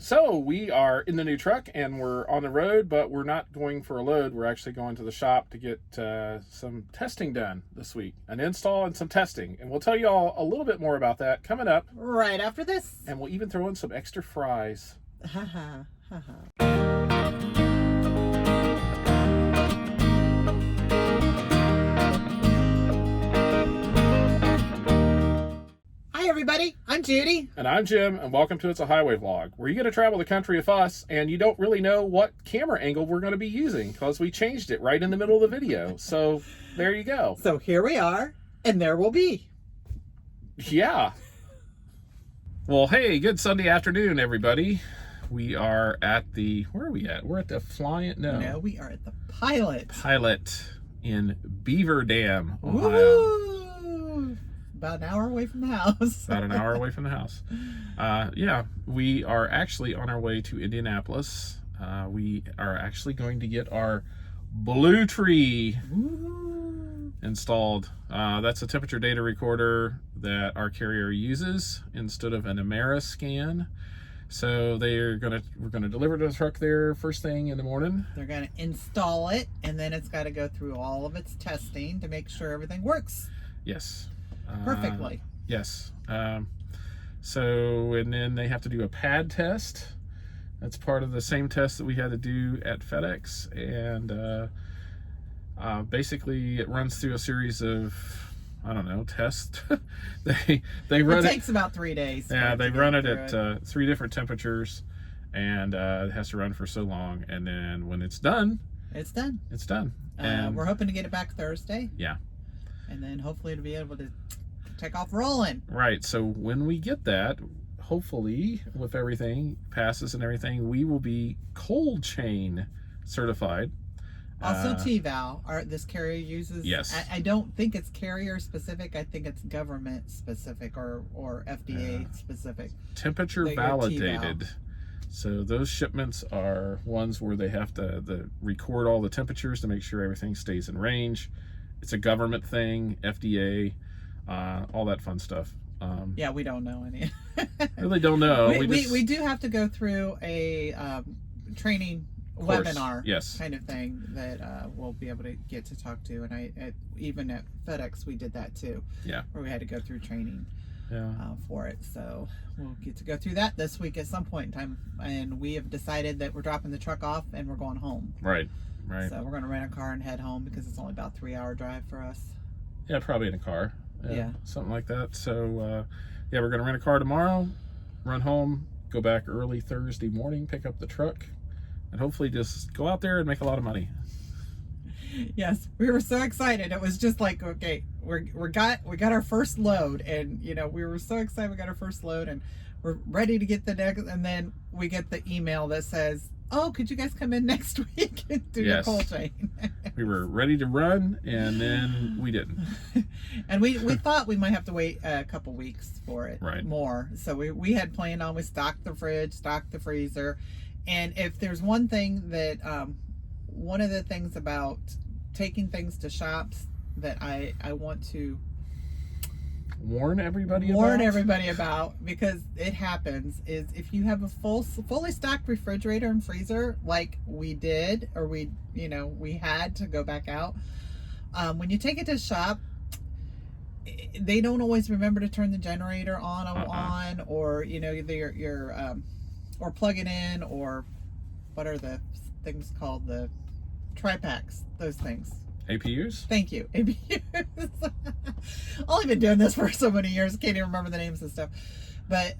So we are in the new truck and we're on the road, but we're not going for a load. We're actually going to the shop to get some testing done this week, an install and some testing. And we'll tell you all a little bit more about that coming up right after this. And we'll even throw in some extra fries. Ha ha, ha ha. Hi everybody, I'm Judy. And I'm Jim, and welcome to It's a Highway Vlog, where you get to travel the country with us, and you don't really know what camera angle we're going to be using, because we changed it right in the middle of the video. So, there you go. So here we are, and there we'll be. Yeah. Well, hey, good Sunday afternoon, everybody. We are at the, where are we at? We're at the No, we are at the Pilot. Pilot in Beaver Dam, Ohio. Woo! About an hour away from the house. About an hour away from the house. Yeah, we are actually on our way to Indianapolis. We are actually going to get our Blue Tree installed. That's a temperature data recorder that our carrier uses instead of an Ameriscan. So we're gonna deliver the truck there first thing in the morning. They're gonna install it, and then it's got to go through all of its testing to make sure everything works. Yes. Perfectly. Yes. So, and then they have to do a pad test. That's part of the same test that we had to do at FedEx. And basically it runs through a series of, I don't know, tests. they run it takes about 3 days. Yeah, they run it at 3 different temperatures, and it has to run for so long. And then when it's done, it's done. It's done. And we're hoping to get it back Thursday. Yeah. And then hopefully to be able to take off rolling. Right. So when we get that, hopefully, with everything passes and everything, we will be cold chain certified. Also, T-Val, this carrier uses. Yes. I don't think it's carrier specific. I think it's government specific or FDA specific. Temperature validated. So those shipments are ones where they have to record all the temperatures to make sure everything stays in range. It's a government thing, FDA, all that fun stuff. Yeah, we don't know any. Really don't know. We do have to go through a training course, webinar kind of thing that we'll be able to get to talk to. And even at FedEx, we did that too. Yeah. Where we had to go through training for it. So we'll get to go through that this week at some point in time. And we have decided that we're dropping the truck off and we're going home. Right. Right. So we're going to rent a car and head home because it's only about a 3-hour drive for us. Yeah, probably in a car. Yeah. Something like that. So, yeah, we're going to rent a car tomorrow, run home, go back early Thursday morning, pick up the truck, and hopefully just go out there and make a lot of money. Yes, we were so excited. It was just like, okay, we got our first load, and we were so excited we got our first load, and we're ready to get the next, and then we get the email that says, "Oh, could you guys come in next week and do your cold chain?" We were ready to run, and then we didn't. And we thought we might have to wait a couple weeks for it, more. So we had planned on, we stocked the fridge, stocked the freezer, and if there's one thing that one of the things about taking things to shops that I want to warn everybody about, because it happens, is if you have a fully stocked refrigerator and freezer like we did, or we had to go back out, when you take it to shop, they don't always remember to turn the generator on or either or plug it in, or what are the things called, the tri-packs, those things. APUs? Thank you. APUs. Only been doing this for so many years, can't even remember the names of stuff. But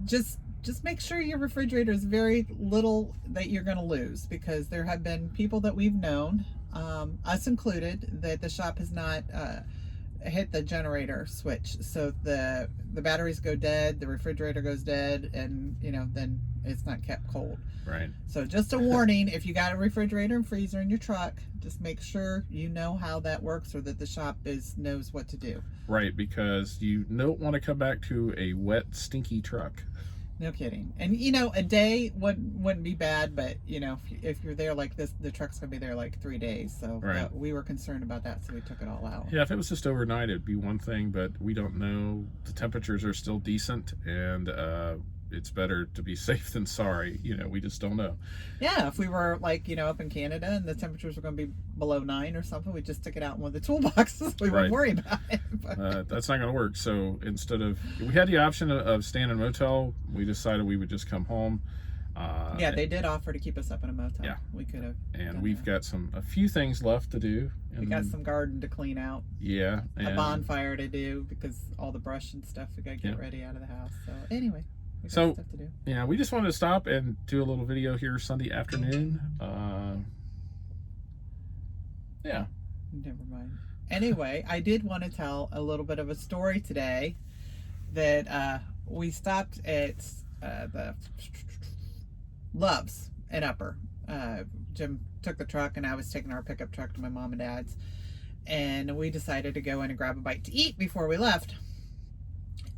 just make sure your refrigerator is very little that you're going to lose, because there have been people that we've known, us included, that the shop has not hit the generator switch. So the batteries go dead, the refrigerator goes dead, and then it's not kept cold. Right. So just a warning, if you got a refrigerator and freezer in your truck, just make sure you know how that works, or that the shop knows what to do. Right, because you don't want to come back to a wet, stinky truck. No kidding. And a day wouldn't be bad, but if you're there like this, the truck's gonna be there like 3 days. So we were concerned about that, so we took it all out. Yeah, if it was just overnight, it'd be one thing, but we don't know. The temperatures are still decent, and it's better to be safe than sorry. You know, we just don't know. Yeah, if we were like, you know, up in Canada and the temperatures were going to be below 9 or something, we just stick it out in one of the toolboxes. We wouldn't worry about it. That's not going to work. So instead of, we had the option of staying in a motel, we decided we would just come home. Yeah, they did offer to keep us up in a motel. Yeah, we could have. And we've got a few things left to do. We got some garden to clean out. Yeah, and a bonfire to do because all the brush and stuff we got to get ready out of the house. So anyway, we got stuff to do. Yeah, we just wanted to stop and do a little video here Sunday afternoon. Yeah. Never mind. Anyway, I did want to tell a little bit of a story today that we stopped at the Love's in Upper. Jim took the truck and I was taking our pickup truck to my mom and dad's, and we decided to go in and grab a bite to eat before we left.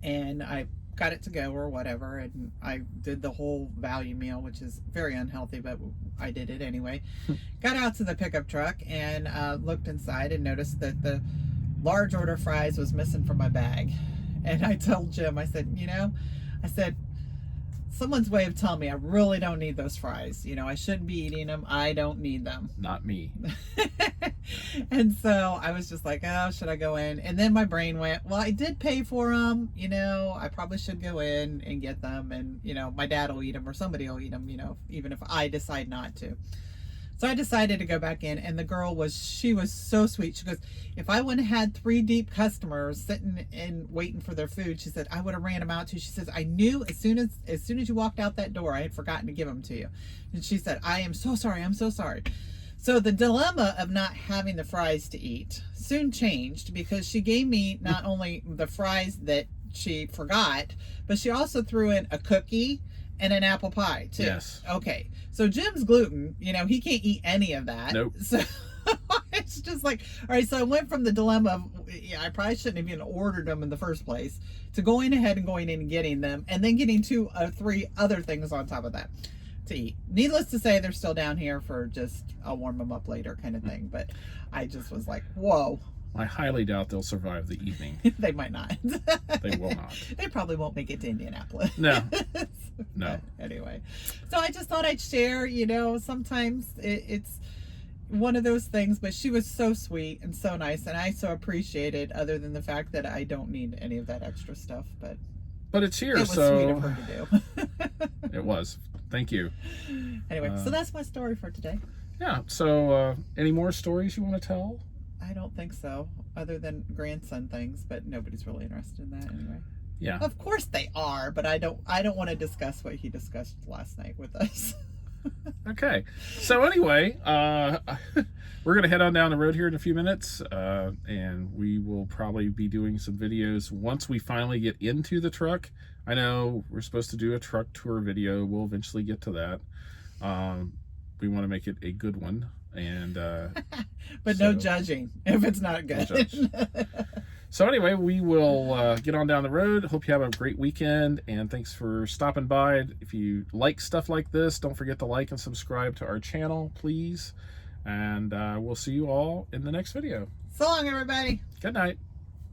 And I got it to go or whatever, and I did the whole value meal, which is very unhealthy, but I did it anyway. Got out to the pickup truck and looked inside and noticed that the large order fries was missing from my bag. And I told Jim, I said, you know, someone's way of telling me I really don't need those fries. You know, I shouldn't be eating them. I don't need them. Not me. And so I was just like, oh, should I go in? And then my brain went, well, I did pay for them. You know, I probably should go in and get them. And, you know, my dad will eat them or somebody will eat them, you know, even if I decide not to. So I decided to go back in, and the girl she was so sweet. She goes, if I wouldn't have had 3 deep customers sitting and waiting for their food, she said, I would have ran them out too. She says, I knew as soon as you walked out that door, I had forgotten to give them to you. And she said, I am so sorry. I'm so sorry. So the dilemma of not having the fries to eat soon changed, because she gave me not only the fries that she forgot, but she also threw in a cookie and an apple pie too. Yes. Okay. So Jim's gluten, you know, he can't eat any of that. Nope. So it's just like, all right, so I went from the dilemma of, yeah, I probably shouldn't have even ordered them in the first place, to going ahead and going in and getting them, and then getting 2 or 3 other things on top of that to eat. Needless to say, they're still down here for just, I'll warm them up later kind of thing. But I just was like, whoa. I highly doubt they'll survive the evening. They might not. They will not. They probably won't make it to Indianapolis. No. No. But anyway, so I just thought I'd share, you know, sometimes it's one of those things, but she was so sweet and so nice, and I so appreciate it, other than the fact that I don't need any of that extra stuff. But it's here, it was so sweet of her to do. It was. Thank you. Anyway, so that's my story for today. Yeah, so any more stories you want to tell? I don't think so, other than grandson things, but nobody's really interested in that anyway. Yeah. Of course they are, but I don't want to discuss what he discussed last night with us. Okay. So anyway, we're going to head on down the road here in a few minutes, and we will probably be doing some videos once we finally get into the truck. I know we're supposed to do a truck tour video. We'll eventually get to that. We want to make it a good one. And but no judging if it's not good. So anyway, we will get on down the road. Hope you have a great weekend, and thanks for stopping by. If you like stuff like this, don't forget to like and subscribe to our channel, please. And we'll see you all in the next video. So long, everybody. Good night.